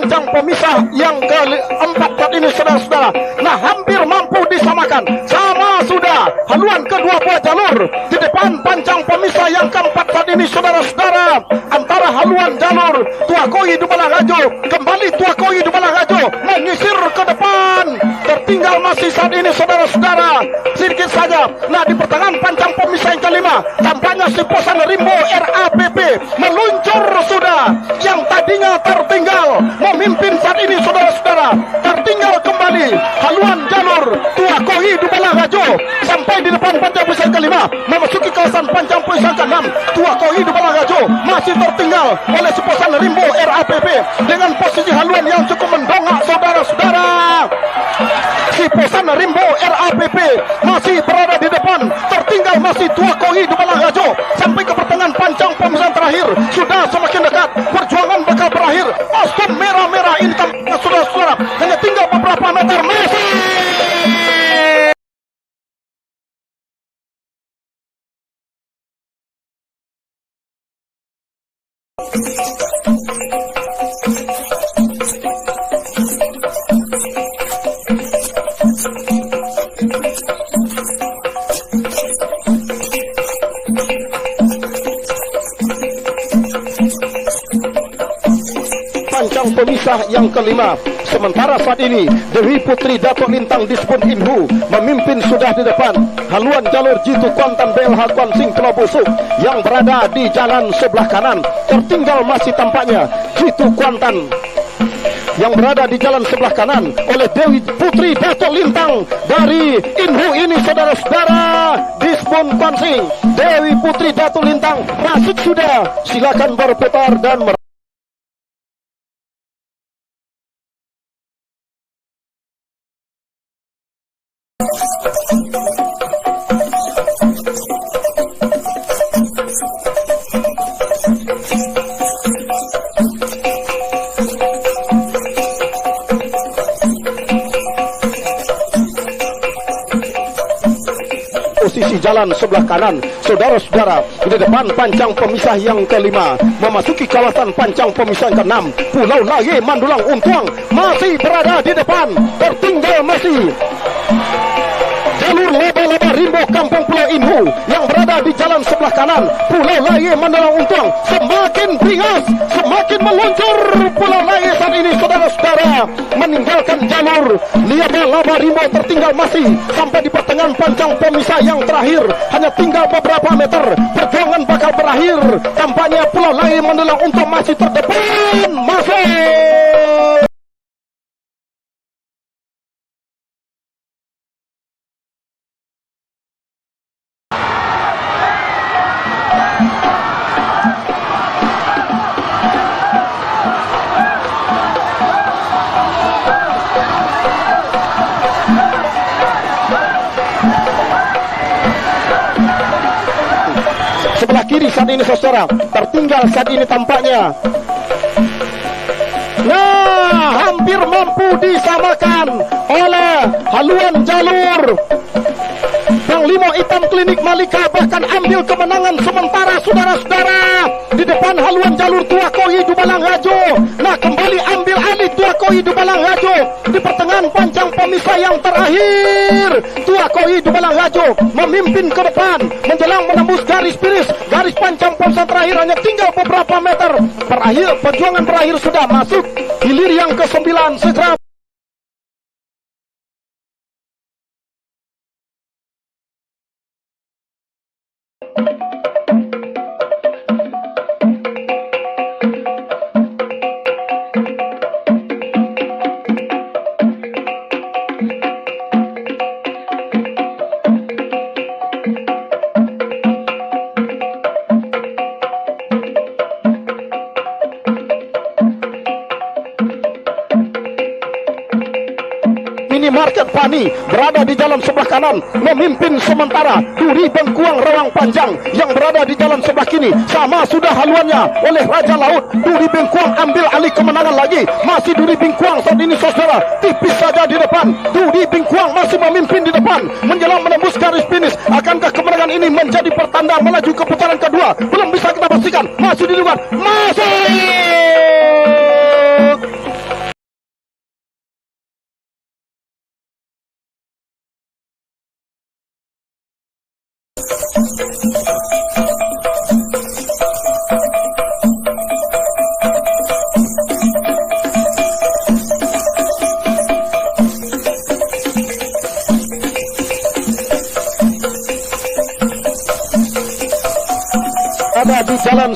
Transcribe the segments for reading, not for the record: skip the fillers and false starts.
panjang pemisah yang keempat saat ini saudara-saudara. Nah, hampir mampu disamakan. Sama sudah haluan kedua buah jalur di depan panjang pemisah yang keempat saat ini saudara-saudara. Antara haluan jalur Tua Koi Dubalang Rajo, kembali Tua Koi Dubalang Rajo menyisir ke depan. Tertinggal masih saat ini saudara-saudara sedikit saja. Nah, di pertengahan panjang pemisah yang kelima tampaknya si Posan Rimbo RAPP meluncur sudah. Yang tadinya tertinggal memimpin saat ini saudara-saudara tertinggal kembali. Haluan jalur Tua Koi Dubalang Rajo sampai di depan panjang pemisah yang kelima memasuki kawasan panjang pemisah yang keenam. Tua Koi Dubalang Rajo masih tertinggal oleh si Posan Rimbo RAPP dengan posisi haluan yang cukup mendongak saudara-saudara. Si Posan Rimbo RAPP masih berada di depan, tertinggal masih Tua Koi Dubalang Rajo sampai ke pertengahan panjang pemisah terakhir. Sudah semakin dekat, perjuangan bakal berakhir. Kostum merah-merah ini tampaknya saudara-saudara hanya tinggal beberapa meter. Messi panjang pemisah yang kelima. Sementara saat ini Dewi Putri Dato Lintang Dispun Inhu memimpin sudah di depan. Haluan jalur Jitu Kuantan BLH Kuan Sing Pulau Busuk yang berada di jalan sebelah kanan. Tertinggal masih tampaknya Jitu Kuantan yang berada di jalan sebelah kanan oleh Dewi Putri Dato Lintang dari Inhu ini saudara-saudara. Dispun Kuan Sing, Dewi Putri Dato Lintang masuk sudah. Silakan berputar dan posisi jalan sebelah kanan saudara-saudara. Di depan panjang pemisah yang kelima memasuki kawasan panjang pemisah yang keenam. Pulau Laye Mandulang Untuang masih berada di depan, tertinggal masih jalur laba-laba Rimbo Kampung Pulau Inhu yang berada di jalan sebelah kanan. Pulau Laye Mandulang Untuang semakin beringas, semakin meluncur. Pulau Laye saat ini saudara-saudara meninggalkan jalur laba-laba Rimbo, tertinggal masih sampai di pertengahan panjang pemisah yang terakhir. Hanya tinggal beberapa meter, perjuangan bakal berakhir. Tampaknya Pulau Laye Mandulang Untuang masih terdepan. Masuk sebelah kiri saat ini saudara. Tertinggal saat ini tampaknya. Nah, hampir mampu disamakan oleh haluan jalur Panglima Hitam Klinik Malika, bahkan ambil kemenangan sementara saudara-saudara di depan haluan jalur Tua Koi Dubalang Rajo. Nah, kembali ambil alih Tua Koi Dubalang Rajo di pertengahan panjang pemisah yang terakhir. Tua Koi Dubalang Rajo memimpin ke depan menjelang menembus garis finish. Garis panjang pemisah terakhir hanya tinggal beberapa meter. Perjuangan berakhir sudah masuk hilir yang ke-9 segera. Minimarket Pani berada di jalan sebelah kanan memimpin, sementara Duri Bengkuang Rawang Panjang yang berada di jalan sebelah kiri sama sudah haluannya oleh Raja Laut. Duri Bengkuang ambil alih kemenangan lagi. Masih Duri Bengkuang saat ini saudara, tipis saja di depan. Duri Bengkuang masih memimpin di depan menjelang menembus garis finish. Akankah kemenangan ini menjadi pertanda melaju ke putaran kedua? Belum bisa kita pastikan. Masih di luar, masuk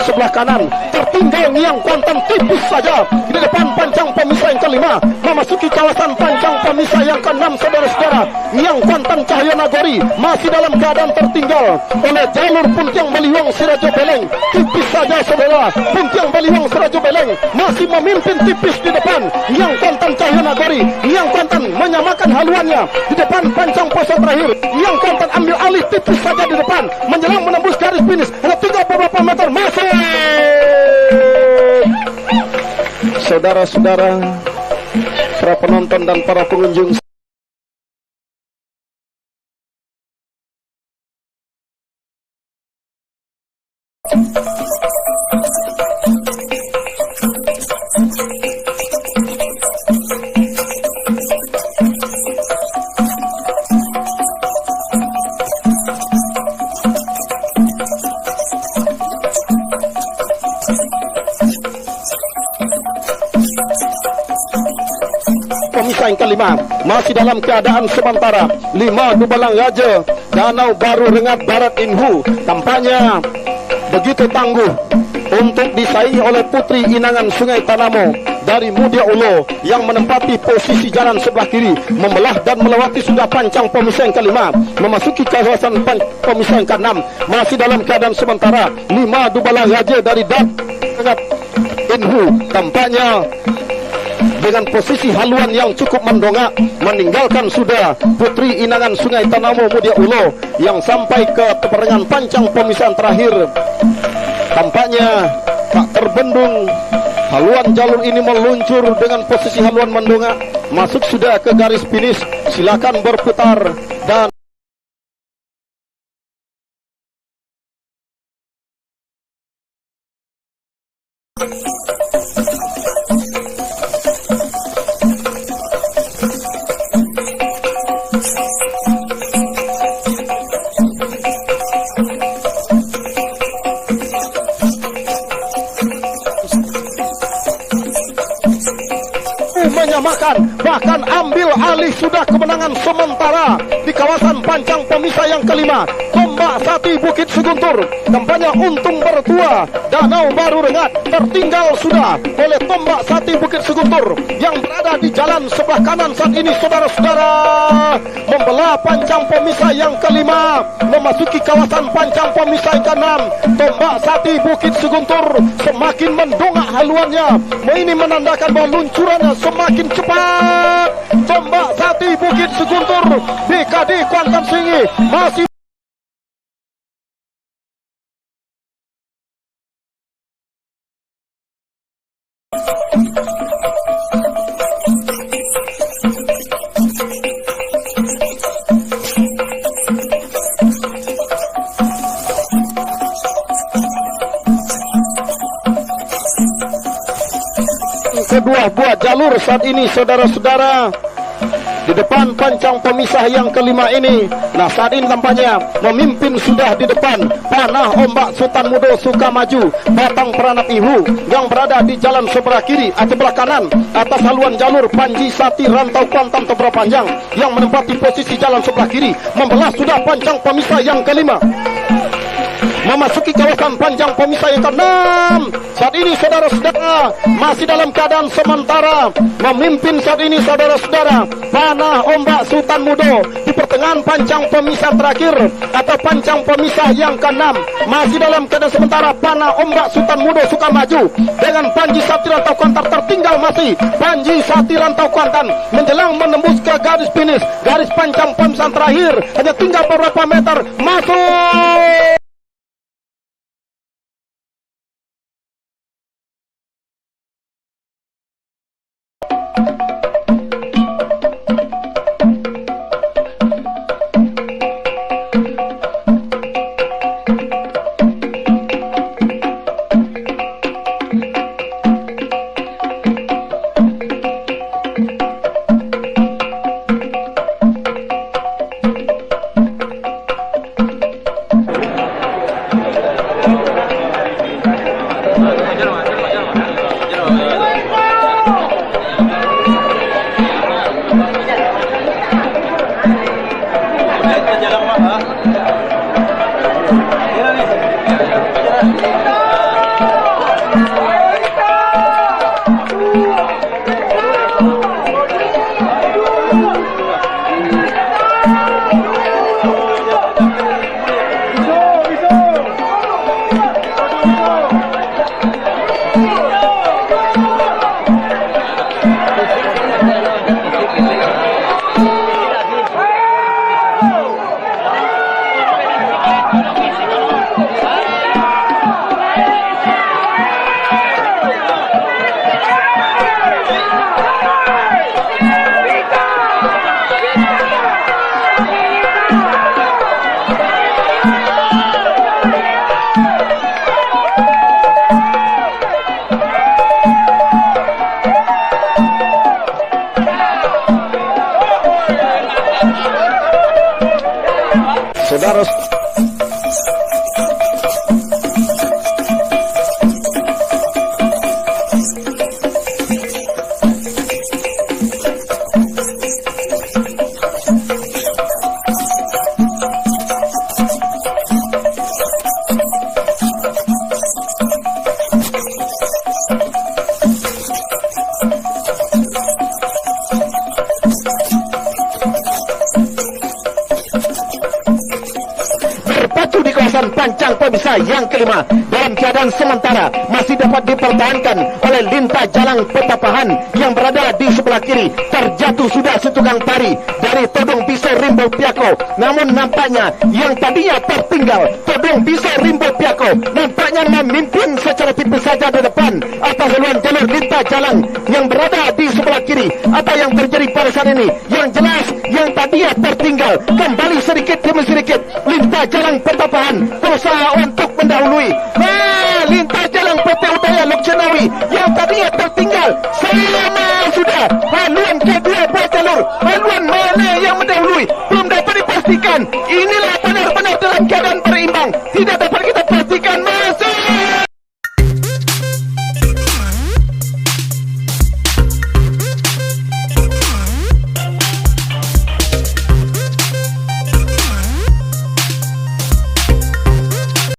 sebelah kanan. Tertinggal Niang Kuantan tipis saja di depan pancang pemisah yang kelima. Memasuki kawasan pancang pemisah yang keenam, saudara-saudara. Niang Kuantan Cahaya Nagori masih dalam keadaan tertinggal oleh jalur Puntiang Baliwang Sirajo Beleng. Tipis saja, saudara. Puntiang Baliwang Sirajo Beleng masih memimpin tipis di depan Niang Kuantan Cahaya Nagori. Niang Kuantan menyamakan haluannya di depan pancang pose terakhir. Niang Kuantan ambil alih tipis saja di depan, menjelang menembus garis finish. Hanya tinggal beberapa meter masuk. Saudara-saudara, para penonton dan para pengunjung, pemisah yang kelima masih dalam keadaan sementara. 5 Dubalang Raja Danau Baru Rengat Barat Inhu tampaknya begitu tangguh untuk disaingi oleh Putri Inangan Sungai Tanamo dari Mudia Ulo yang menempati posisi jalan sebelah kiri, membelah dan melewati sudah pancang pemisah yang kelima, memasuki kawasan pemisah yang keenam. Masih dalam keadaan sementara 5 Dubalang Raja dari Rengat Inhu tampaknya dengan posisi haluan yang cukup mendongak, meninggalkan sudah Putri Inangan Sungai Tanamo Mudia Ulo yang sampai ke pertengahan pancang pemisahan terakhir. Tampaknya tak terbendung, haluan jalur ini meluncur dengan posisi haluan mendongak, masuk sudah ke garis finish. Silakan berputar dan menyamakan, bahkan ambil alih sudah kemenangan sementara di kawasan pancang pemisah yang kelima. Tombak Sati Bukit Seguntur tampaknya untung bertua. Danau Baru Rengat tertinggal sudah oleh Tombak Sati Bukit Seguntur yang berada di jalan sebelah kanan saat ini, saudara-saudara. Membelah pancang pemisah yang kelima, memasuki kawasan pancang pemisah yang keenam. Tombak Sati Bukit Seguntur semakin mendongak haluannya. Ini menandakan bahwa luncurannya semakin cepat. Tombak Sati Bukit Seguntur BKD Kuantan Singi masih kedua buah jalur saat ini, saudara-saudara, di depan pancang pemisah yang kelima ini. Nah, saat ini tampaknya memimpin sudah di depan Panah Ombak Sultan Mudo Sukamaju Batang Peranap Ihu yang berada di jalan sebelah kiri atau sebelah kanan atas haluan jalur Panji Sati Rantau Kuantan Tebra Panjang yang menempati posisi jalan sebelah kiri, membelah sudah pancang pemisah yang kelima, memasuki kawasan panjang pemisah yang keenam. Saat ini, saudara-saudara, masih dalam keadaan sementara, memimpin saat ini, saudara-saudara, Panah Ombak Sultan Mudo di pertengahan pancang pemisah terakhir atau pancang pemisah yang keenam. Masih dalam keadaan sementara, Panah Ombak Sultan Mudo Sukamaju dengan Panji Sati Rantau Kuantan tertinggal masih. Panji Sati Rantau Kuantan menjelang menembus ke garis finish, garis pancang pemisah terakhir, hanya tinggal beberapa meter masuk. pancang pemisah yang kelima. Dalam keadaan sementara masih dapat dipertahankan oleh Lintah Jalang Petapahan yang berada di sebelah kiri. Terjatuh sudah setukang tari dari Todong Pisau Rimbo Piako. Namun nampaknya yang tadinya tertinggal Todong Pisau Rimbo Piako nampaknya memimpin secara tipis saja di depan atas haluan jalur Lintah Jalang yang berada di sebelah kiri. Apa yang terjadi pada saat ini? Yang jelas yang tadinya tertinggal kembali sedikit demi sedikit Lintah Jalang Petapahan berusaha untuk mendahului. Lintah Jalang PT Udaya Loksenawi yang tadinya tertinggal selama sudah haluan kedua buat jalur. Haluan mana yang mendahului belum dapat dipastikan. Inilah benar-benar dalam keadaan berimbang, tidak dapat